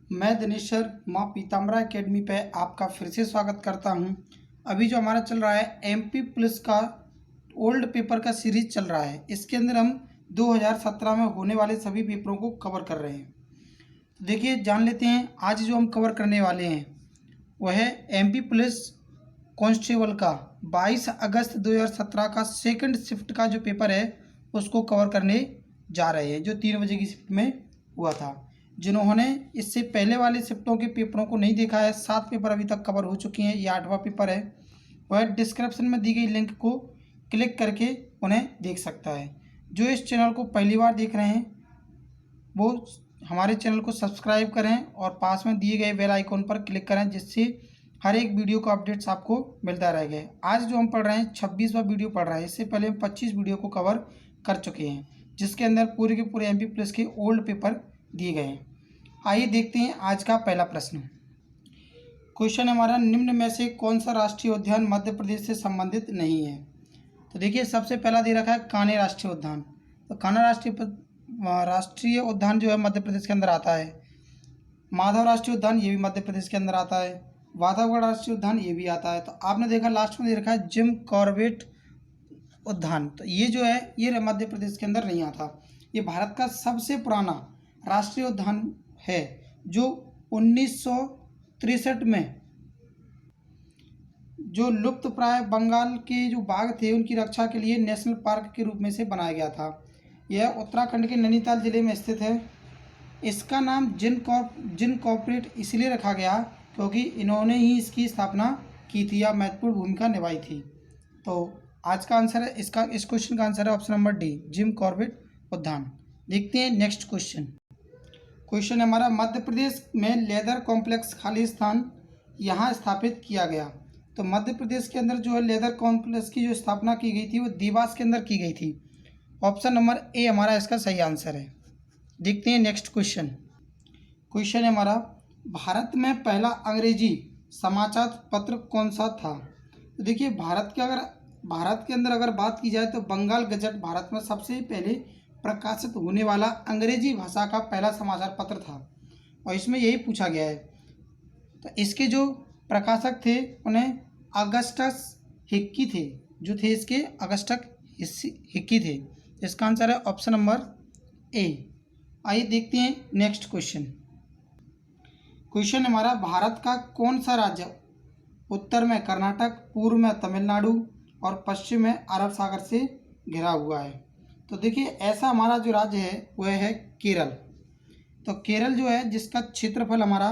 मैं दिनेश्वर माँ पीताम्बरा एकेडमी पे आपका फिर से स्वागत करता हूँ। अभी जो हमारा चल रहा है एमपी पुलिस का ओल्ड पेपर का सीरीज चल रहा है। इसके अंदर हम 2017 में होने वाले सभी पेपरों को कवर कर रहे हैं। तो देखिए जान लेते हैं आज जो हम कवर करने वाले हैं वह है एमपी पुलिस कांस्टेबल का 22 अगस्त 2017 का सेकंड शिफ्ट का जो पेपर है उसको कवर करने जा रहे हैं, जो 3 बजे की शिफ्ट में हुआ था। जिन्होंने इससे पहले वाले शिफ्टों के पेपरों को नहीं देखा है, 7 पेपर अभी तक कवर हो चुके हैं, ये 8वां पेपर है, वह डिस्क्रिप्शन में दी गई लिंक को क्लिक करके उन्हें देख सकता है। जो इस चैनल को पहली बार देख रहे हैं वो हमारे चैनल को सब्सक्राइब करें और पास में दिए गए बेल आइकॉन पर क्लिक करें, जिससे हर एक वीडियो का अपडेट्स आपको मिलता रहेगा। आज जो हम पढ़ रहे हैं 26वां वीडियो पढ़ रहे हैं। इससे पहले हम 25 वीडियो को कवर कर चुके हैं, जिसके अंदर पूरे के पूरे एमपी पुलिस के ओल्ड पेपर दिए गए हैं। आइए देखते हैं आज का पहला प्रश्न। क्वेश्चन हमारा, निम्न में से कौन सा राष्ट्रीय उद्यान मध्य प्रदेश से संबंधित नहीं है? तो देखिए सबसे पहला दे रखा है कान्हे राष्ट्रीय उद्यान। तो कान्हा राष्ट्रीय उद्यान जो है मध्य प्रदेश के अंदर आता है। माधव राष्ट्रीय उद्यान ये भी मध्य प्रदेश के अंदर आता है। बांधवगढ़ राष्ट्रीय उद्यान ये भी आता है। तो आपने देखा लास्ट में दे रखा है जिम कॉर्बेट उद्यान, तो ये जो है ये मध्य प्रदेश के अंदर नहीं आता। ये भारत का सबसे पुराना राष्ट्रीय उद्यान है, जो 1963 में जो लुप्त प्राय बंगाल के जो बाघ थे उनकी रक्षा के लिए नेशनल पार्क के रूप में से बनाया गया था। यह उत्तराखंड के नैनीताल जिले में स्थित है। इसका नाम जिन कॉर्पोरेट इसलिए रखा गया क्योंकि इन्होंने ही इसकी स्थापना की थी या महत्वपूर्ण भूमिका निभाई थी। तो आज का आंसर है इस क्वेश्चन का आंसर है option number D, Jim Corbett उद्यान। देखते हैं नेक्स्ट क्वेश्चन हमारा, मध्य प्रदेश में लेदर कॉम्प्लेक्स खाली स्थान यहाँ स्थापित किया गया। तो मध्य प्रदेश के अंदर जो है लेदर कॉम्प्लेक्स की जो स्थापना की गई थी वो देवास के अंदर की गई थी। ऑप्शन नंबर ए हमारा इसका सही आंसर है। देखते हैं नेक्स्ट क्वेश्चन है हमारा, भारत में पहला अंग्रेजी समाचार पत्र कौन सा था? तो देखिए भारत के अंदर अगर बात की जाए तो बंगाल गजट भारत में सबसे पहले प्रकाशित होने वाला अंग्रेजी भाषा का पहला समाचार पत्र था और इसमें यही पूछा गया है। तो इसके जो प्रकाशक थे उन्हें अगस्टस हिक्की थे, जो थे इसके अगस्टस हिक्की थे। इसका आंसर है ऑप्शन नंबर ए। आइए देखते हैं नेक्स्ट क्वेश्चन हमारा, भारत का कौन सा राज्य उत्तर में कर्नाटक, पूर्व में तमिलनाडु और पश्चिम में अरब सागर से घिरा हुआ है? तो देखिए ऐसा हमारा जो राज्य है वह है केरल। तो केरल जो है जिसका क्षेत्रफल हमारा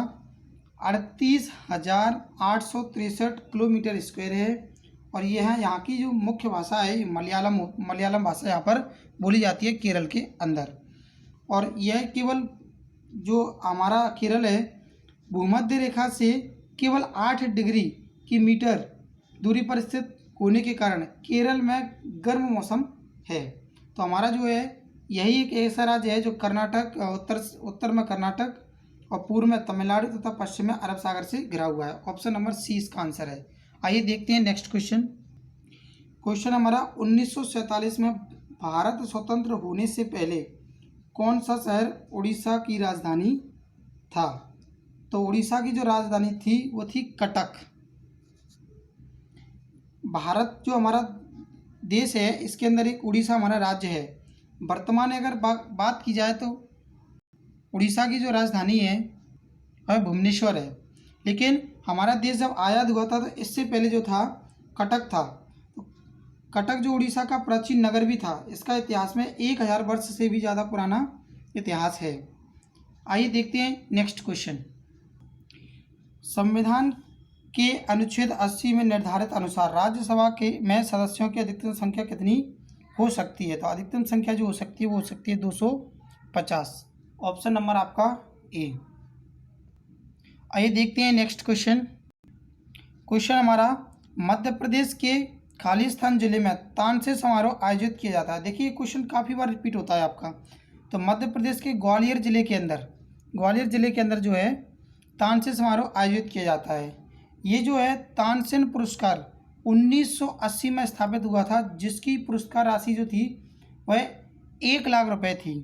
38,863 किलोमीटर स्क्वायर है और ये है यहाँ की जो मुख्य भाषा है मलयालम भाषा यहाँ पर बोली जाती है केरल के अंदर। और यह केवल जो हमारा केरल है भूमध्य रेखा से केवल 8 डिग्री की मीटर दूरी पर स्थित होने के कारण केरल में गर्म मौसम है। तो हमारा जो है यही एक ऐसा राज्य है जो कर्नाटक उत्तर में कर्नाटक और पूर्व में तमिलनाडु तथा पश्चिम में अरब सागर से घिरा हुआ है। ऑप्शन नंबर सी इसका आंसर है। आइए देखते हैं नेक्स्ट क्वेश्चन हमारा, 1947 में भारत स्वतंत्र होने से पहले कौन सा शहर उड़ीसा की राजधानी था? तो उड़ीसा की जो राजधानी थी वो थी कटक। भारत जो हमारा देश है इसके अंदर एक उड़ीसा हमारा राज्य है। वर्तमान में अगर बात की जाए तो उड़ीसा की जो राजधानी है वह भुवनेश्वर है, लेकिन हमारा देश जब आज़ाद हुआ था तो इससे पहले जो था कटक था। तो कटक जो उड़ीसा का प्राचीन नगर भी था, इसका इतिहास में 1000 वर्ष से भी ज़्यादा पुराना इतिहास है। आइए देखते हैं नेक्स्ट क्वेश्चन। संविधान के अनुच्छेद 80 में निर्धारित अनुसार राज्यसभा में सदस्यों की अधिकतम संख्या कितनी हो सकती है? तो अधिकतम संख्या जो हो सकती है वो हो सकती है 250। ऑप्शन नंबर आपका ए। आइए देखते हैं नेक्स्ट क्वेश्चन हमारा, मध्य प्रदेश के खालिस्तान जिले में तानसेन समारोह आयोजित किया जाता है। देखिए क्वेश्चन काफ़ी बार रिपीट होता है आपका। तो मध्य प्रदेश के ग्वालियर जिले के अंदर जो है तानसेन समारोह आयोजित किया जाता है। ये जो है तानसेन पुरस्कार 1980 में स्थापित हुआ था, जिसकी पुरस्कार राशि जो थी वह 1 लाख रुपए थी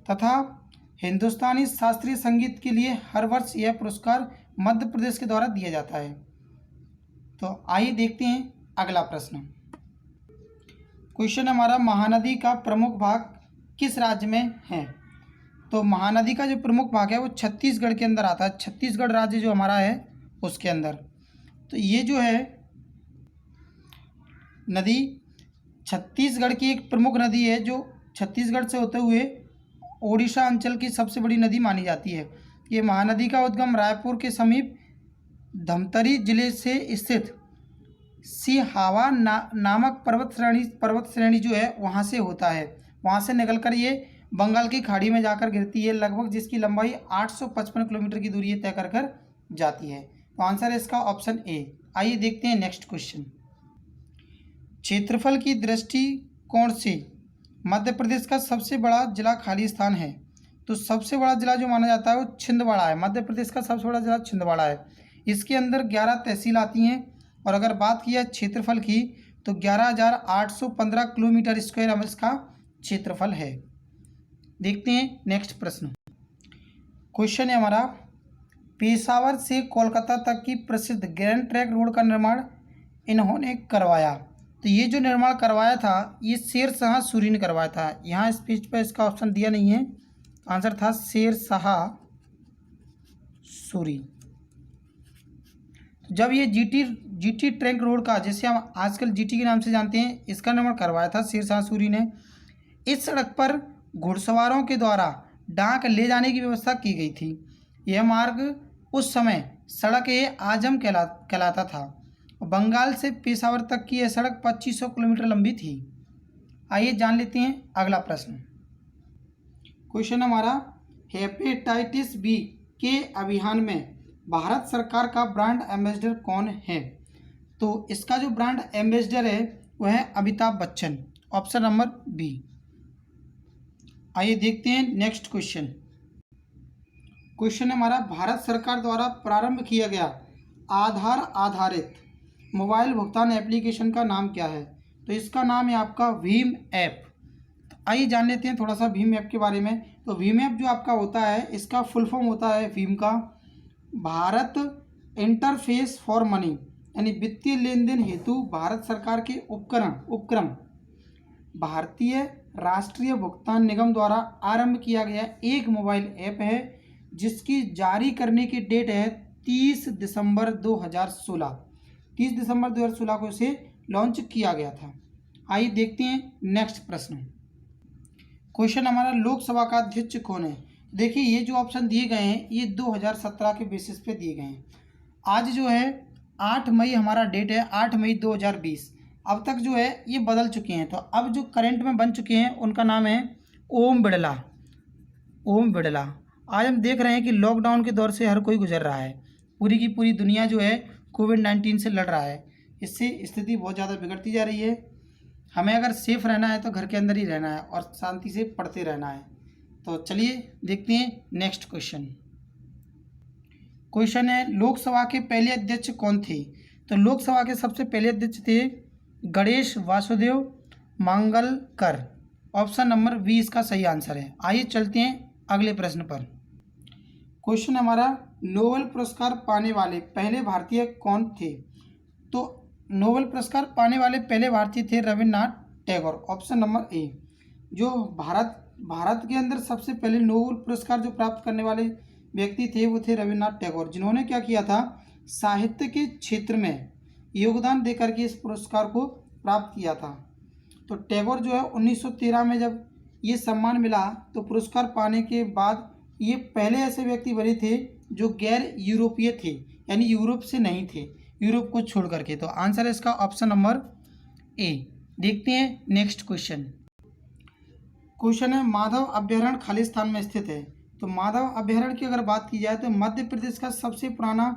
तथा हिंदुस्तानी शास्त्रीय संगीत के लिए हर वर्ष यह पुरस्कार मध्य प्रदेश के द्वारा दिया जाता है। तो आइए देखते हैं अगला प्रश्न। क्वेश्चन हमारा, महानदी का प्रमुख भाग किस राज्य में है? तो महानदी का जो प्रमुख भाग है वो छत्तीसगढ़ के अंदर आता है। छत्तीसगढ़ राज्य जो हमारा है उसके अंदर। तो ये जो है नदी छत्तीसगढ़ की एक प्रमुख नदी है जो छत्तीसगढ़ से होते हुए ओडिशा अंचल की सबसे बड़ी नदी मानी जाती है। ये महानदी का उद्गम रायपुर के समीप धमतरी जिले से स्थित सिहावा नामक पर्वत श्रेणी जो है वहाँ से होता है। वहाँ से निकलकर ये बंगाल की खाड़ी में जाकर गिरती है, लगभग जिसकी लंबाई 855 किलोमीटर की दूरी तय कर जाती है। तो आंसर है इसका ऑप्शन ए। आइए देखते हैं नेक्स्ट क्वेश्चन। क्षेत्रफल की दृष्टिकोण से मध्य प्रदेश का सबसे बड़ा जिला खाली स्थान है। तो सबसे बड़ा जिला जो माना जाता है वो छिंदवाड़ा है। मध्य प्रदेश का सबसे बड़ा जिला छिंदवाड़ा है। इसके अंदर 11 तहसील आती हैं और अगर बात की जाए क्षेत्रफल की तो 11,815 किलोमीटर स्क्वायर इसका क्षेत्रफल है। देखते हैं नेक्स्ट प्रश्न। क्वेश्चन है हमारा, पेशावर से कोलकाता तक की प्रसिद्ध ग्रैंड ट्रैंक रोड का निर्माण इन्होंने करवाया। तो ये जो निर्माण करवाया था ये शेर शाह सूरी ने करवाया था। यहाँ इस पेज पर इसका ऑप्शन दिया नहीं है, आंसर था शेर शाह सूरी। जब ये जीटी ट्रैंक रोड का, जैसे हम आजकल जीटी के नाम से जानते हैं, इसका निर्माण करवाया था शेर शाह सूरी ने। इस सड़क पर घुड़सवारों के द्वारा डाक ले जाने की व्यवस्था की गई थी। यह मार्ग उस समय सड़क ए आजम कहलाता था। बंगाल से पेशावर तक की यह सड़क 2500 किलोमीटर लंबी थी। आइए जान लेते हैं अगला प्रश्न। क्वेश्चन हमारा, हेपेटाइटिस बी के अभियान में भारत सरकार का ब्रांड एम्बेसडर कौन है? तो इसका जो ब्रांड एम्बेसडर है वह है Amitabh Bachchan, option number B. आइए देखते हैं नेक्स्ट क्वेश्चन। क्वेश्चन हमारा, भारत सरकार द्वारा प्रारंभ किया गया आधार आधारित मोबाइल भुगतान एप्लीकेशन का नाम क्या है? तो इसका नाम है आपका भीम ऐप। तो आइए जान लेते हैं थोड़ा सा भीम ऐप के बारे में। तो भीम ऐप जो आपका होता है इसका फुल फॉर्म होता है भीम का भारत इंटरफेस फॉर मनी, यानी वित्तीय लेन देन हेतु भारत सरकार के उपक्रम भारतीय राष्ट्रीय भुगतान निगम द्वारा आरंभ किया गया एक मोबाइल ऐप है जिसकी जारी करने की डेट है 30 दिसंबर 2016। 30 दिसंबर 2016 को इसे लॉन्च किया गया था। आइए देखते हैं नेक्स्ट प्रश्न। क्वेश्चन हमारा, लोकसभा का अध्यक्ष कौन है? देखिए ये जो ऑप्शन दिए गए हैं ये 2017 के बेसिस पे दिए गए हैं। आज जो है 8 मई हमारा डेट है, 8 मई 2020। अब तक जो है ये बदल चुके हैं। तो अब जो करंट में बन चुके हैं उनका नाम है ओम बिड़ला। ओम बिड़ला। आज हम देख रहे हैं कि लॉकडाउन के दौर से हर कोई गुजर रहा है। पूरी की पूरी दुनिया जो है कोविड-19 से लड़ रहा है। इससे स्थिति बहुत ज़्यादा बिगड़ती जा रही है। हमें अगर सेफ रहना है तो घर के अंदर ही रहना है और शांति से पढ़ते रहना है। तो चलिए देखते हैं नेक्स्ट क्वेश्चन। क्वेश्चन है, लोकसभा के पहले अध्यक्ष कौन थे? तो लोकसभा के सबसे पहले अध्यक्ष थे Ganesh Vasudev Mangalkar, option number B इसका सही आंसर है। आइए चलते हैं अगले प्रश्न पर। क्वेश्चन हमारा, नोबेल पुरस्कार पाने वाले पहले भारतीय कौन थे? तो नोबेल पुरस्कार पाने वाले पहले भारतीय थे Rabindranath Tagore, option number A. जो भारत के अंदर सबसे पहले नोबेल पुरस्कार जो प्राप्त करने वाले व्यक्ति थे वो थे रविन्द्रनाथ टैगोर, जिन्होंने क्या किया था, साहित्य के क्षेत्र में योगदान देकर के इस पुरस्कार को प्राप्त किया था। तो टैगोर जो है 1913 में जब ये सम्मान मिला तो पुरस्कार पाने के बाद ये पहले ऐसे व्यक्ति बने थे जो गैर यूरोपीय थे, यानी यूरोप से नहीं थे, यूरोप को छोड़ करके। तो आंसर है इसका ऑप्शन नंबर ए। देखते हैं नेक्स्ट क्वेश्चन। क्वेश्चन है, माधव अभ्यारण्य खालिस्तान में स्थित है। तो माधव अभ्यारण्य की अगर बात की जाए तो मध्य प्रदेश का सबसे पुराना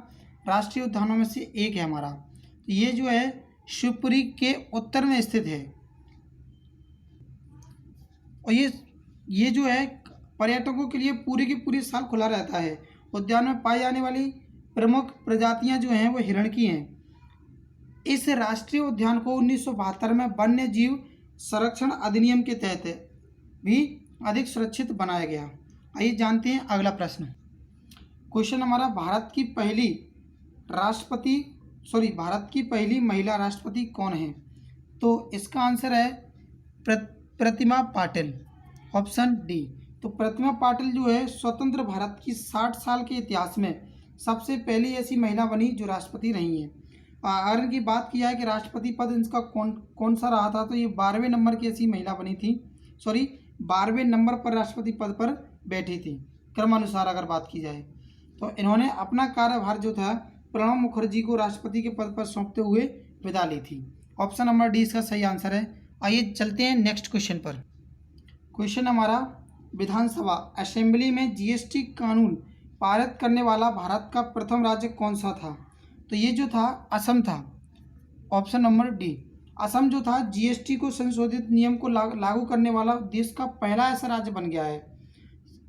राष्ट्रीय उद्यानों में से एक है हमारा। तो ये जो है शिवपुरी के उत्तर में स्थित है और ये जो है पर्यटकों के लिए पूरी की पूरी साल खुला रहता है। उद्यान में पाई जाने वाली प्रमुख प्रजातियां जो हैं वो हिरण की हैं। इस राष्ट्रीय उद्यान को 1972 में वन्य जीव संरक्षण अधिनियम के तहत भी अधिक सुरक्षित बनाया गया। आइए जानते हैं अगला प्रश्न। क्वेश्चन हमारा, भारत की पहली महिला राष्ट्रपति कौन है? तो इसका आंसर है प्रतिमा पाटिल, ऑप्शन डी। तो प्रतिमा पाटिल जो है स्वतंत्र भारत की 60 साल के इतिहास में सबसे पहली ऐसी महिला बनी जो राष्ट्रपति रही हैं। अगर इनकी बात की जाए कि राष्ट्रपति पद इनका कौन सा रहा था, तो ये 12वें नंबर की ऐसी महिला बनी थी, 12वें नंबर पर राष्ट्रपति पद पर बैठी थी क्रमानुसार अगर बात की जाए। तो इन्होंने अपना कार्यभार जो था प्रणब मुखर्जी को राष्ट्रपति के पद पर सौंपते हुए विदा ली थी। ऑप्शन नंबर डी इसका सही आंसर है। आइए चलते हैं नेक्स्ट क्वेश्चन पर। क्वेश्चन हमारा, विधानसभा असेंबली में जीएसटी कानून पारित करने वाला भारत का प्रथम राज्य कौन सा था? तो ये जो था असम था, ऑप्शन नंबर डी। असम जो था जीएसटी को संशोधित नियम को लागू करने वाला देश का पहला ऐसा राज्य बन गया है।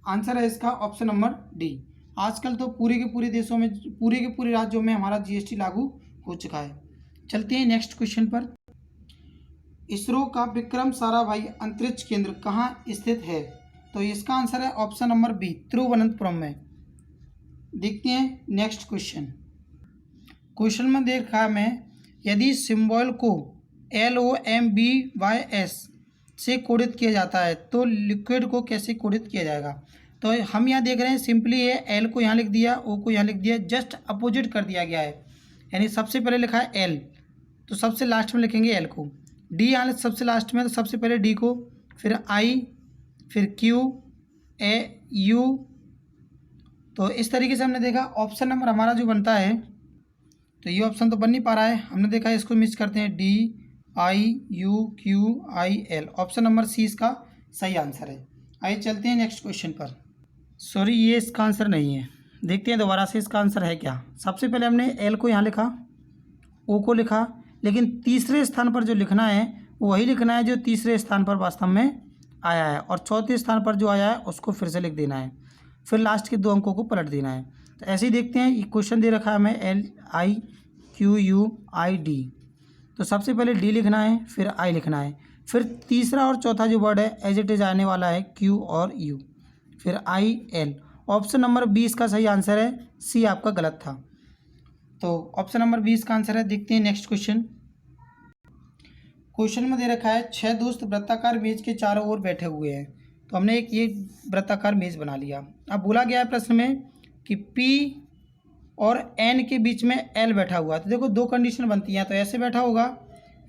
आंसर है इसका ऑप्शन नंबर डी। आजकल तो पूरे के पूरे देशों में, पूरे के पूरे राज्यों में हमारा जीएसटी लागू हो चुका है। चलते हैं नेक्स्ट क्वेश्चन पर। इसरो का विक्रम साराभाई अंतरिक्ष केंद्र कहाँ स्थित है? तो इसका आंसर है ऑप्शन नंबर बी, तिरुवनंतपुरम में। देखते हैं नेक्स्ट क्वेश्चन। क्वेश्चन में देखा मैं, यदि सिंबल को LOMBYS से कोडित किया जाता है तो लिक्विड को कैसे कोडित किया जाएगा? तो हम यहाँ देख रहे हैं सिंपली है, एल को यहाँ लिख दिया, ओ को यहाँ लिख दिया, जस्ट अपोजिट कर दिया गया है। यानी सबसे पहले लिखा है एल, तो सबसे लास्ट में लिखेंगे एल को। डी यहाँ सबसे लास्ट में, तो सबसे पहले डी को, फिर आई, फिर क्यू, ए, यू। तो इस तरीके से हमने देखा ऑप्शन नंबर हमारा जो बनता है, तो ये ऑप्शन तो बन नहीं पा रहा है, हमने देखा इसको मिक्स करते हैं, DIUQIL। ऑप्शन नंबर सी इसका सही आंसर है। आइए चलते हैं नेक्स्ट क्वेश्चन पर। सॉरी, ये इसका आंसर नहीं है, देखते हैं दोबारा से इसका आंसर है क्या। सबसे पहले हमने एल को यहाँ लिखा, ओ को लिखा, लेकिन तीसरे स्थान पर जो लिखना है वो वही लिखना है जो तीसरे स्थान पर वास्तव में आया है, और चौथे स्थान पर जो आया है उसको फिर से लिख देना है, फिर लास्ट के 2 अंकों को पलट देना है। तो ऐसे ही देखते हैं, ये क्वेश्चन दे रखा है हमें LIQUID, तो सबसे पहले डी लिखना है, फिर आई लिखना है, फिर तीसरा और चौथा जो वर्ड है एज इट इज आने वाला है क्यू और यू, फिर IL। ऑप्शन नंबर बी इसका सही आंसर है, सी आपका गलत था। तो ऑप्शन नंबर 20 का आंसर है। देखते हैं नेक्स्ट क्वेश्चन। क्वेश्चन में दे रखा है 6 दोस्त वृत्ताकार मेज के चारों ओर बैठे हुए हैं। तो हमने एक ये वृत्ताकार मेज बना लिया। अब बोला गया है प्रश्न में कि P और N के बीच में L बैठा हुआ है। तो देखो 2 कंडीशन बनती हैं, तो ऐसे बैठा होगा,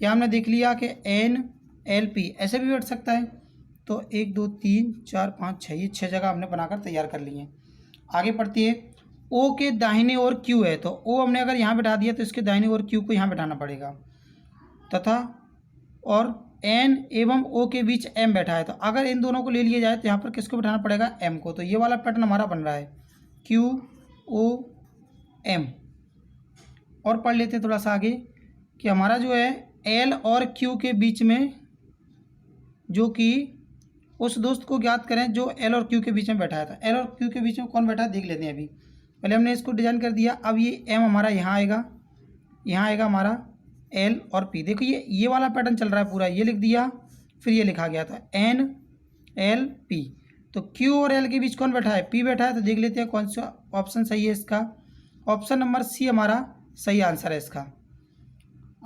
या हमने देख लिया कि NLP ऐसे भी बैठ सकता है। तो 1 2 3 4 5 6, ये 6 जगह हमने बनाकर तैयार कर ली हैं। आगे पढ़ती है, O के दाहिने ओर Q है, तो O हमने अगर यहाँ बैठा दिया तो इसके दाहिने ओर Q को यहाँ बैठाना पड़ेगा, तथा और N एवं O के बीच M बैठा है। तो अगर इन दोनों को ले लिया जाए तो यहाँ पर किसको बैठाना पड़ेगा? M को। तो ये वाला पैटर्न हमारा बन रहा है QOM। और पढ़ लेते हैं थोड़ा सा आगे कि हमारा जो है L और Q के बीच में, जो कि उस दोस्त को ज्ञात करें जो L और Q के बीच में बैठा है। तो L और Q के बीच में कौन बैठा है देख लेते हैं। अभी पहले हमने इसको डिजाइन कर दिया, अब ये M हमारा यहाँ आएगा, यहाँ आएगा हमारा L और P। देखो ये वाला पैटर्न चल रहा है पूरा, ये लिख दिया फिर ये लिखा गया था NLP। तो Q और L के बीच कौन बैठा है? P बैठा है। तो देख लेते हैं कौन सा ऑप्शन सही है इसका। ऑप्शन नंबर सी हमारा सही आंसर है इसका।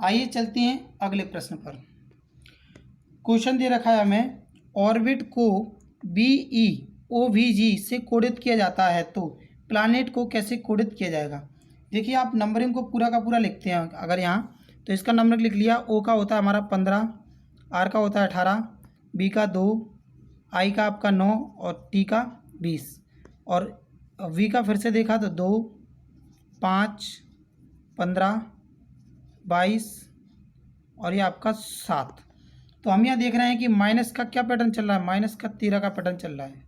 आइए चलते हैं अगले प्रश्न पर। क्वेश्चन दे रखा है हमें, ऑर्बिट को BEOVG से कोडित किया जाता है तो प्लैनेट को कैसे कोडित किया जाएगा? देखिए आप नंबरिंग को पूरा का पूरा लिखते हैं अगर यहाँ, तो इसका नंबर लिख लिया। O का होता है हमारा 15, R का होता है 18, B का 2, I का आपका 9 और T का 20, और V का फिर से देखा तो 2, 5, 15, 22 और ये आपका 7। तो हम यहाँ देख रहे हैं कि माइनस का क्या पैटर्न चल रहा है? माइनस का 13 का पैटर्न चल रहा है।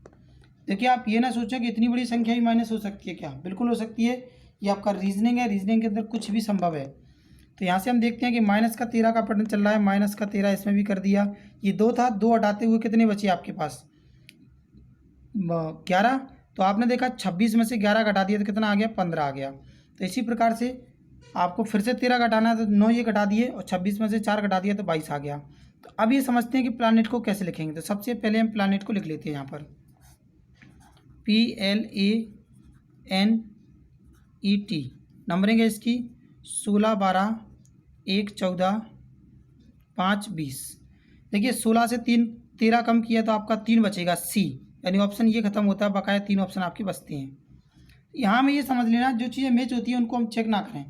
देखिए आप ये ना सोचें कि इतनी बड़ी संख्या ही माइनस हो सकती है क्या? बिल्कुल हो सकती है। ये आपका रीजनिंग है, रीजनिंग के अंदर कुछ भी संभव है। तो यहाँ से हम देखते हैं कि माइनस का 13 का पैटर्न चल रहा है, माइनस का 13 इसमें भी कर दिया। ये 2 था, 2 हटाते हुए कितने बचे आपके पास? 11। तो आपने देखा 26 में से 11 घटा दिया तो कितना आ गया? 15 आ गया। तो इसी प्रकार से आपको फिर से 13 घटाना है, तो 9 ये घटा दिए और 26 में से 4 घटा दिया तो 22 आ गया। तो अब ये समझते हैं कि प्लैनेट को कैसे लिखेंगे। तो सबसे पहले हम प्लैनेट को लिख लेते हैं यहाँ पर। PLANET। नंबरिंग है इसकी 16, 12, 1, 14, 5, 20। देखिए 16 से 13 कम किया तो आपका 3 बचेगा, सी, यानी ऑप्शन ये खत्म होता है, बकाया 3 ऑप्शन आपके बचते हैं। यहाँ में ये समझ लेना जो चीज़ें मैच होती हैं उनको हम चेक ना करें।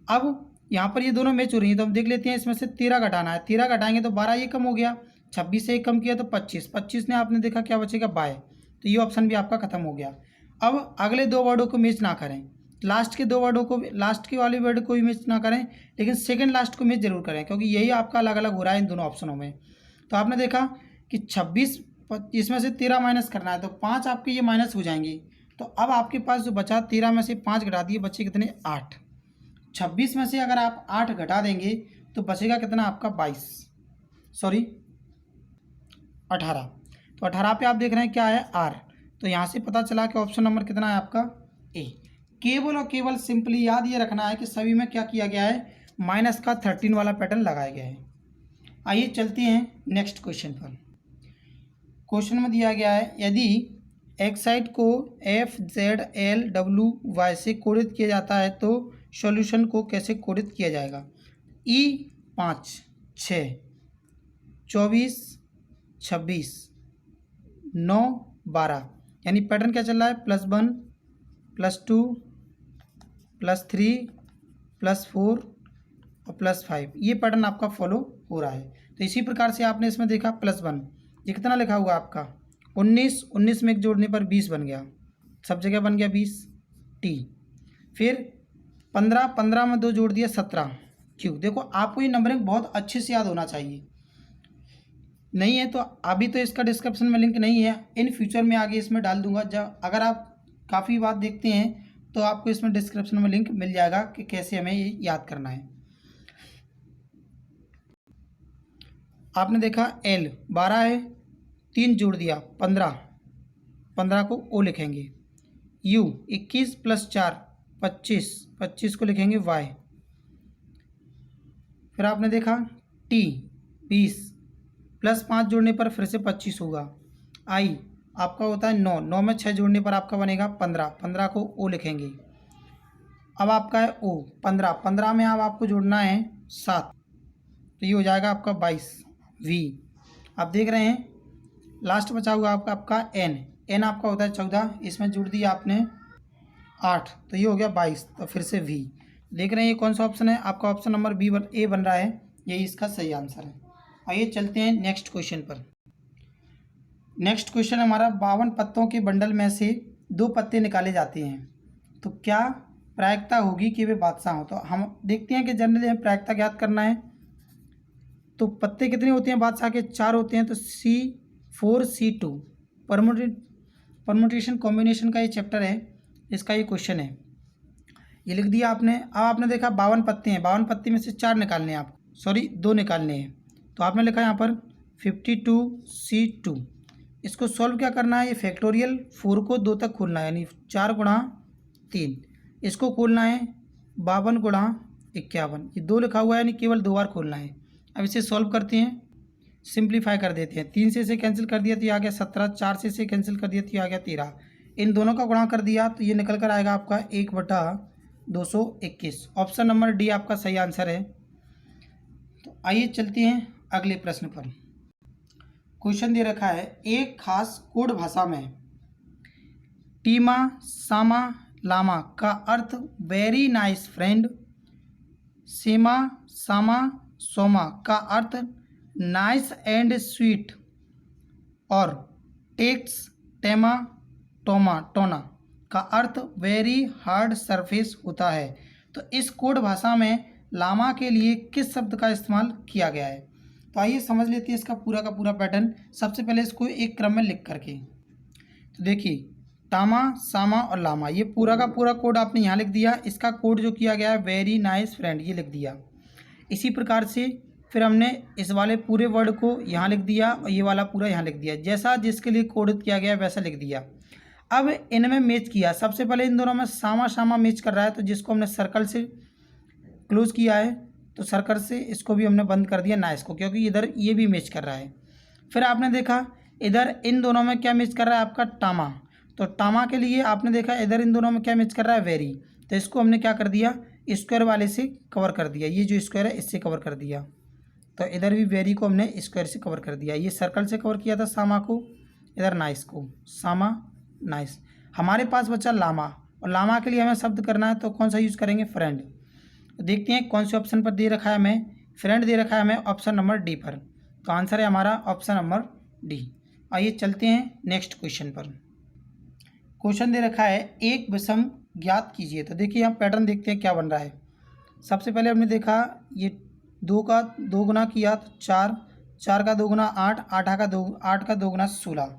अब यहाँ पर ये दोनों मैच हो रही हैं तो हम देख लेते हैं, इसमें से 13 घटाना है, 13 घटाएंगे तो 12 ये कम हो गया, 26 से 1 कम किया तो 25, 25 ने आपने देखा क्या बचेगा 22, तो ये ऑप्शन भी आपका खत्म हो गया। अब अगले दो वर्डों को मैच ना करें, लास्ट के दो वर्डों को, लास्ट के वाले वर्ड को भी मैच ना करें, लेकिन सेकंड लास्ट को मैच जरूर करें, क्योंकि यही आपका अलग अलग हो रहा है इन दोनों ऑप्शनों में। तो आपने देखा कि 26, इसमें से 13 माइनस करना है तो 5 आपके ये माइनस हो जाएंगे। तो अब आपके पास जो बचा 13 में से 5 घटा दिए, बचे कितने 8। 26 में से अगर आप 8 घटा देंगे तो बचेगा कितना आपका 18। तो 18 पे आप देख रहे हैं क्या है R। तो यहाँ से पता चला कि ऑप्शन नंबर कितना है आपका A। केवल और केवल सिंपली याद ये रखना है कि सभी में क्या किया गया है, माइनस का 13 वाला पैटर्न लगाया गया है। आइए चलते हैं नेक्स्ट क्वेश्चन पर। क्वेश्चन में दिया गया है यदि एक्साइड को FZLWY से कोडित किया जाता है तो सॉल्यूशन को कैसे कोडित किया जाएगा। E5, 6, 24, 26, 9, 12, यानी पैटर्न क्या चल रहा है, +1, +2, +3, +4 और +5, ये पैटर्न आपका फॉलो हो रहा है। तो इसी प्रकार से आपने इसमें देखा +1, ये कितना लिखा हुआ आपका 19, 19 में एक जोड़ने पर 20 बन गया, सब जगह बन गया 20 T। फिर 15, 15 में 2 जोड़ दिया 17 Q। देखो आपको ये नंबरिंग बहुत अच्छे से याद होना चाहिए, नहीं है तो अभी तो इसका डिस्क्रिप्शन में लिंक नहीं है, इन फ्यूचर में आगे इसमें डाल दूंगा। जब अगर आप काफ़ी बात देखते हैं तो आपको इसमें डिस्क्रिप्शन में लिंक मिल जाएगा कि कैसे हमें ये याद करना है। आपने देखा L 12 है, 3 जोड़ दिया 15, 15 को O लिखेंगे। U 21 + 4 25, 25 को लिखेंगे Y। फिर आपने देखा T 20 +5 जोड़ने पर फिर से 25 होगा। I आपका होता है 9, 9 में 6 जोड़ने पर आपका बनेगा 15, 15 को O लिखेंगे। अब आपका है O 15, 15 में अब आपको जोड़ना है 7, तो ये हो जाएगा आपका 22 V। आप देख रहे हैं लास्ट बचा हुआ आपका N, N आपका होता है 14, इसमें जोड़ दिया आपने 8, तो ये हो गया 22, तो फिर से V। देख रहे हैं ये कौन सा ऑप्शन है आपका, ऑप्शन नंबर A बन रहा है, यही इसका सही आंसर है। आइए चलते हैं नेक्स्ट क्वेश्चन पर। नेक्स्ट क्वेश्चन हमारा 52 पत्तों के बंडल में से 2 पत्ते निकाले जाते हैं तो क्या प्रायिकता होगी कि वे बादशाह हों। तो हम देखते हैं कि जनरली हमें प्रायिकता ज्ञात करना है, तो पत्ते कितने होते हैं बादशाह के, 4 होते हैं, तो C4 C2 परमुटेशन कॉम्बिनेशन का ये चैप्टर है, इसका ये क्वेश्चन है, ये लिख दिया आपने। अब आपने देखा 52 पत्ते हैं, 52 पत्ते में से 4 निकालने हैं आपको, सॉरी 2 निकालने हैं, तो आपने लिखा यहाँ पर 52 C2। इसको सॉल्व क्या करना है, ये फैक्टोरियल 4 को 2 तक खोलना है, यानी 4 गुणा 3, इसको खोलना है 52 गुणा 51, ये 2 लिखा हुआ है, यानी केवल 2 बार खोलना है। अब इसे सॉल्व करते हैं, सिंप्लीफाई कर देते हैं, 3 से इसे कैंसिल कर दिया तो ये आ गया 17, 4 से इसे कैंसिल कर दिया तो ये आ गया 13, इन दोनों का गुणा कर दिया तो ये निकल कर आएगा आपका 1/221। ऑप्शन नंबर डी आपका सही आंसर है। तो आइए चलते हैं अगले प्रश्न पर। क्वेश्चन दे रखा है एक खास कोड भाषा में टीमा सामा लामा का अर्थ वेरी नाइस फ्रेंड, सेमा सामा सोमा का अर्थ नाइस एंड स्वीट और टेक्स टेमा टोमा टोना का अर्थ वेरी हार्ड सरफेस होता है। तो इस कोड भाषा में लामा के लिए किस शब्द का इस्तेमाल किया गया है। तो आइए समझ लेते हैं इसका पूरा का पूरा पैटर्न। सबसे पहले इसको एक क्रम में लिख करके, तो देखिए टामा सामा और लामा, ये पूरा का पूरा कोड आपने यहाँ लिख दिया। इसका कोड जो किया गया है वेरी नाइस फ्रेंड, ये लिख दिया। इसी प्रकार से फिर हमने इस वाले पूरे वर्ड को यहाँ लिख दिया और ये वाला पूरा यहाँ लिख दिया, जैसा जिसके लिए कोडित किया गया है वैसा लिख दिया। अब इनमें मैच किया, सबसे पहले इन दोनों में सामा सामा मैच कर रहा है, तो जिसको हमने सर्कल से क्लोज किया है, तो सर्कल से इसको भी हमने बंद कर दिया नाइस को, क्योंकि इधर ये भी मैच कर रहा है। फिर आपने देखा इधर इन दोनों में क्या मैच कर रहा है आपका टामा, तो टामा के लिए आपने देखा इधर इन दोनों में क्या मैच कर रहा है, वेरी, तो इसको हमने क्या कर दिया, स्क्वायर वाले से कवर कर दिया, ये जो स्क्वायर है इससे कवर कर दिया। तो इधर भी वेरी को हमने स्क्वायर से कवर कर दिया, ये सर्कल से कवर किया था सामा को, इधर नाइस को, सामा नाइस। हमारे पास बचा लामा, और लामा के लिए हमें शब्द करना है तो कौन सा यूज़ करेंगे, फ्रेंड। तो देखते हैं कौन से ऑप्शन पर दे रखा है हमें, फ्रेंड दे रखा है हमें ऑप्शन नंबर डी पर। तो आंसर है हमारा ऑप्शन नंबर डी। आइए चलते हैं नेक्स्ट क्वेश्चन पर। क्वेश्चन दे रखा है एक विषम ज्ञात कीजिए। तो देखिए हम पैटर्न देखते हैं क्या बन रहा है। सबसे पहले हमने देखा ये 2 का 2 गुना किया तो 4, 4 का 2 गुना 8, 8 का 2 गुना 16।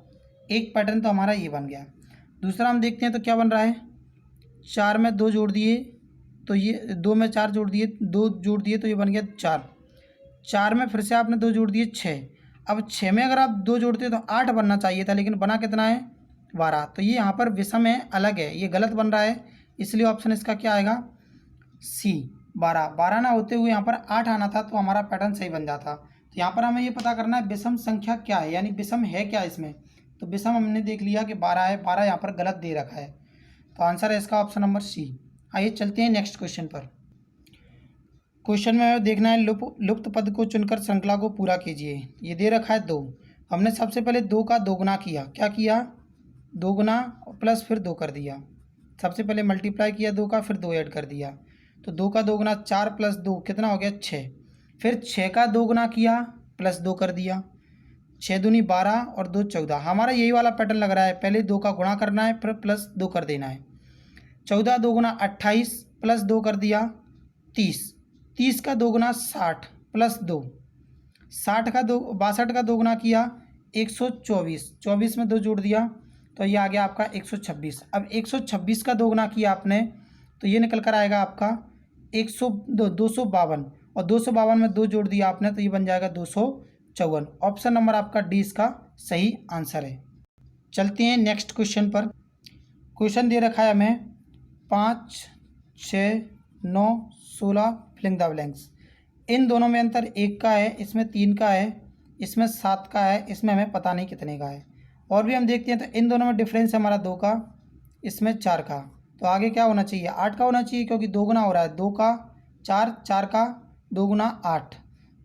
एक पैटर्न तो हमारा ये बन गया। दूसरा हम देखते हैं तो क्या बन रहा है, 4 में 2 जोड़ दिए तो ये 2 में 4 जोड़ दिए, 2 जोड़ दिए तो ये बन गया 4, 4 में फिर से आपने 2 जोड़ दिए 6। अब 6 में अगर आप 2 जोड़ते तो 8 बनना चाहिए था, लेकिन बना कितना है, 12। तो ये यहाँ पर विषम है, अलग है, ये गलत बन रहा है, इसलिए ऑप्शन इसका क्या आएगा, सी 12। 12 ना होते हुए यहाँ पर 8 आना था तो हमारा पैटर्न सही बन जाता। तो यहाँ पर हमें ये पता करना है विषम संख्या क्या है, यानी विषम है क्या इसमें। तो विषम हमने देख लिया कि 12 है, 12 यहाँ पर गलत दे रखा है, तो आंसर है इसका ऑप्शन नंबर सी। आइए चलते हैं नेक्स्ट क्वेश्चन पर। क्वेश्चन में हमें देखना है लुप्त पद को चुनकर श्रृंखला को पूरा कीजिए। ये दे रखा है 2। हमने सबसे पहले 2 का 2 गुना किया, क्या किया, 2 गुना प्लस फिर 2 कर दिया। सबसे पहले मल्टीप्लाई किया 2 का, फिर 2 ऐड कर दिया। तो 2 का 2 गुना 4 प्लस 2 कितना हो गया, 6। फिर 6 का 2 गुना किया प्लस 2 कर दिया, 6 दूनी 12 और 2 14। हमारा यही वाला पैटर्न लग रहा है, पहले 2 का गुणा करना है फिर प्लस 2 कर देना है। 14 2 गुना 28 प्लस 2 कर दिया 30, 30 का 2 गुना 60 प्लस 2, 60 का 2 62 का 2 गुना किया 124, 24 में 2 जोड़ दिया तो ये आ गया आपका 126। अब 126 का 2 गुना किया आपने तो ये निकल कर आएगा आपका 252, और 252 में 2 जोड़ दिया आपने तो ये बन जाएगा 254। ऑप्शन नंबर आपका डी इसका सही आंसर है। चलते हैं नेक्स्ट क्वेश्चन पर। क्वेश्चन दे रखा है हमें 5, 6, 9, 16 फिलिंग द ब्लैंक्स। इन दोनों में अंतर 1 का है, इसमें 3 का है, इसमें 7 का है, इसमें हमें पता नहीं कितने का है। और भी हम देखते हैं तो इन दोनों में डिफरेंस है हमारा 2 का, इसमें 4 का। तो आगे क्या होना चाहिए, 8 का होना चाहिए, क्योंकि 2 गुना हो रहा है, 2 का 4, 4 का 2 गुना 8।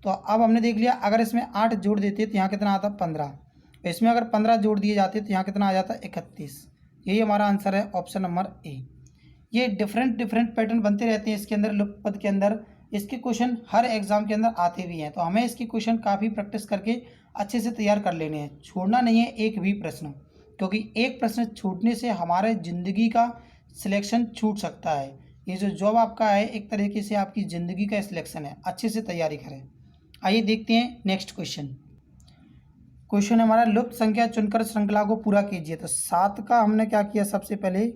तो अब हमने देख लिया अगर इसमें 8 जोड़ देते तो यहाँ कितना आता, 15। इसमें अगर 15 जोड़ दिए जाते तो यहाँ कितना आ जाता, 31। यही हमारा आंसर है ऑप्शन नंबर ए। ये डिफरेंट पैटर्न बनते रहते हैं इसके अंदर, लुप्त पद के अंदर। इसके क्वेश्चन हर एग्जाम के अंदर आते भी हैं, तो हमें इसकी क्वेश्चन काफ़ी प्रैक्टिस करके अच्छे से तैयार कर लेने हैं, छोड़ना नहीं है एक भी प्रश्न, क्योंकि एक प्रश्न छूटने से हमारे ज़िंदगी का सिलेक्शन छूट सकता है। ये जो जॉब आपका है एक तरीके से आपकी ज़िंदगी का सिलेक्शन है, अच्छे से तैयारी करें। आइए देखते हैं नेक्स्ट क्वेश्चन। क्वेश्चन हमारा लुप्त संख्या चुनकर श्रृंखला को पूरा कीजिए। तो 7 का हमने क्या किया, सबसे पहले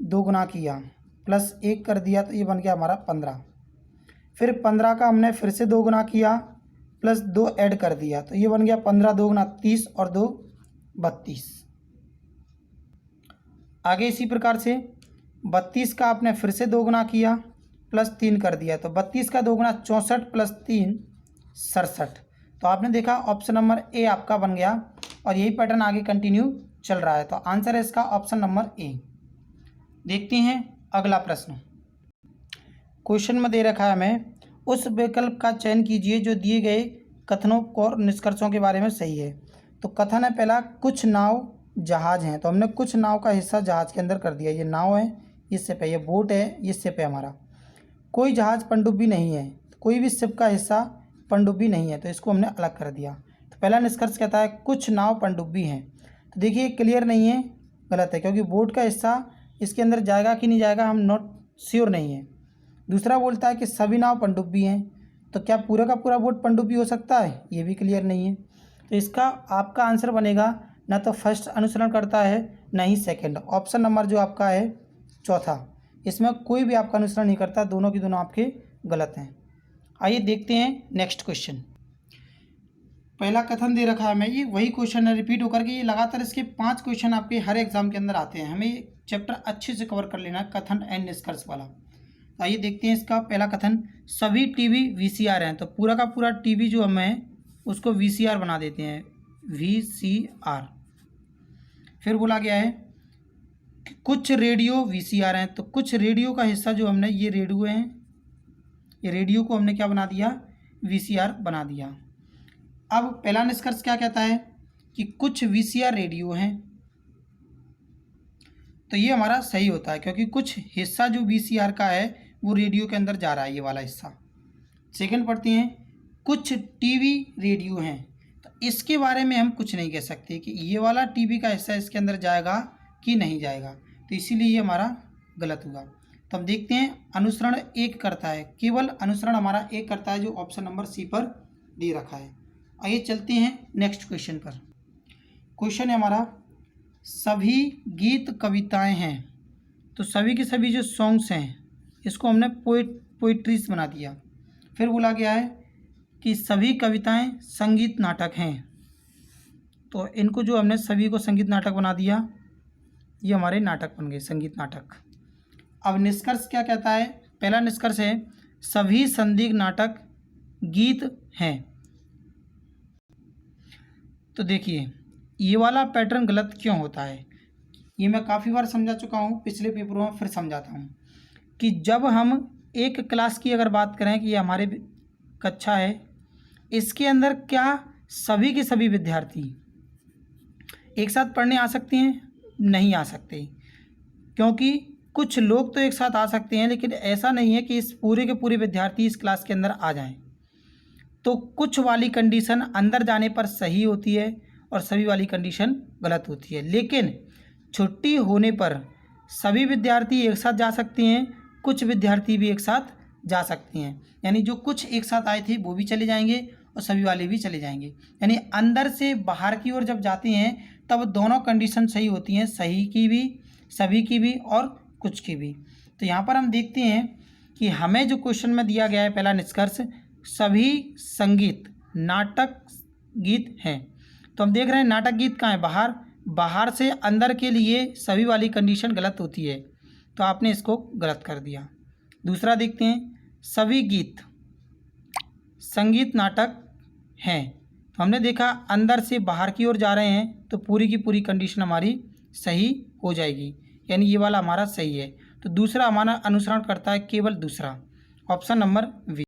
2 गुना किया प्लस 1 कर दिया तो ये बन गया हमारा 15। फिर 15 का हमने फिर से 2 गुना किया प्लस 2 ऐड कर दिया तो ये बन गया 15 2 गुना 30 और 2 32। आगे इसी प्रकार से 32 का आपने फिर से 2 गुना किया प्लस 3 कर दिया तो 32 का 2 गुना 64 प्लस 3 67। तो आपने देखा ऑप्शन नंबर ए आपका बन गया, और यही पैटर्न आगे कंटिन्यू चल रहा है। तो आंसर है इसका ऑप्शन नंबर ए। देखते हैं अगला प्रश्न। क्वेश्चन में दे रखा है हमें उस विकल्प का चयन कीजिए जो दिए गए कथनों और निष्कर्षों के बारे में सही है। तो कथन है पहला, कुछ नाव जहाज हैं, तो हमने कुछ नाव का हिस्सा जहाज के अंदर कर दिया। ये नाव है, इससे पे ये बोट है, इससे पे हमारा कोई जहाज पनडुब्बी नहीं है, कोई भी शिप का हिस्सा पनडुब्बी नहीं है, तो इसको हमने अलग कर दिया। तो पहला निष्कर्ष कहता है कुछ नाव पनडुब्बी हैं, तो देखिए क्लियर नहीं है, गलत है, क्योंकि बोट का हिस्सा इसके अंदर जाएगा कि नहीं जाएगा हम नॉट श्योर नहीं है। दूसरा बोलता है कि सभी नाव पनडुब्बी हैं, तो क्या पूरा का पूरा बोट पनडुब्बी हो सकता है, ये भी क्लियर नहीं है। तो इसका आपका आंसर बनेगा ना तो फर्स्ट अनुसरण करता है ना ही सेकंड। ऑप्शन नंबर जो आपका है चौथा, इसमें कोई भी आपका अनुसरण नहीं करता, दोनों की दोनों आपके गलत हैं। आइए देखते हैं नेक्स्ट क्वेश्चन। पहला कथन दे रखा है हमें, ये वही क्वेश्चन है रिपीट होकर के, ये लगातार इसके 5 क्वेश्चन आपके हर एग्जाम के अंदर आते हैं। हमें चैप्टर अच्छे से कवर कर लेना है, कथन एंड निष्कर्ष वाला। आइए देखते हैं इसका पहला कथन, सभी टीवी वीसीआर हैं, तो पूरा का पूरा टीवी जो हमें उसको वीसीआर बना देते हैं, वीसीआर। फिर बोला गया है कुछ रेडियो वीसीआर हैं, तो कुछ रेडियो का हिस्सा जो हमने, ये रेडियो हैं, ये रेडियो को हमने क्या बना दिया, वीसीआर बना दिया। अब पहला निष्कर्ष क्या कहता है कि कुछ वीसीआर रेडियो हैं, तो ये हमारा सही होता है क्योंकि कुछ हिस्सा जो वीसीआर का है वो रेडियो के अंदर जा रहा है, ये वाला हिस्सा। सेकंड पढ़ते हैं, कुछ टीवी रेडियो हैं, तो इसके बारे में हम कुछ नहीं कह सकते कि ये वाला टीवी का हिस्सा इसके अंदर जाएगा कि नहीं जाएगा, तो इसीलिए ये हमारा गलत हुआ। तो हम देखते हैं अनुसरण 1 करता है, केवल अनुसरण हमारा 1 करता है, जो ऑप्शन नंबर सी पर दे रखा है। आइए चलते हैं नेक्स्ट क्वेश्चन पर। क्वेश्चन है हमारा, सभी गीत कविताएं हैं, तो सभी के सभी जो सॉन्ग्स हैं इसको हमने पोइट्रीज बना दिया। फिर बोला गया है कि सभी कविताएं संगीत नाटक हैं, तो इनको जो हमने सभी को संगीत नाटक बना दिया, ये हमारे नाटक बन गए, संगीत नाटक। अब निष्कर्ष क्या कहता है, पहला निष्कर्ष है सभी संदिग्ध नाटक गीत हैं। तो देखिए ये वाला पैटर्न गलत क्यों होता है, ये मैं काफ़ी बार समझा चुका हूँ, पिछले पेपरों में फिर समझाता हूँ कि जब हम एक क्लास की अगर बात करें कि ये हमारे कक्षा है, इसके अंदर क्या सभी के सभी विद्यार्थी एक साथ पढ़ने आ सकते हैं? नहीं आ सकते, क्योंकि कुछ लोग तो एक साथ आ सकते हैं, लेकिन ऐसा नहीं है कि इस पूरे के पूरे विद्यार्थी इस क्लास के अंदर आ जाएं। तो कुछ वाली कंडीशन अंदर जाने पर सही होती है और सभी वाली कंडीशन गलत होती है, लेकिन छुट्टी होने पर सभी विद्यार्थी एक साथ जा सकते हैं, कुछ विद्यार्थी भी एक साथ जा सकते हैं। यानी जो कुछ एक साथ आए थे वो भी चले जाएंगे और सभी वाले भी चले जाएंगे। यानी अंदर से बाहर की ओर जब जाते हैं तब दोनों कंडीशन सही होती हैं, सही की भी, सभी की भी और कुछ की भी। तो यहाँ पर हम देखते हैं कि हमें जो क्वेश्चन में दिया गया है, पहला निष्कर्ष सभी संगीत नाटक गीत हैं, तो हम देख रहे हैं नाटक गीत कहाँ है, बाहर, बाहर से अंदर के लिए सभी वाली कंडीशन गलत होती है, तो आपने इसको गलत कर दिया। दूसरा देखते हैं, सभी गीत संगीत नाटक हैं, तो हमने देखा अंदर से बाहर की ओर जा रहे हैं, तो पूरी की पूरी कंडीशन हमारी सही हो जाएगी, यानी ये वाला हमारा सही है। तो दूसरा हमारा अनुसरण करता है केवल दूसरा, ऑप्शन नंबर बी।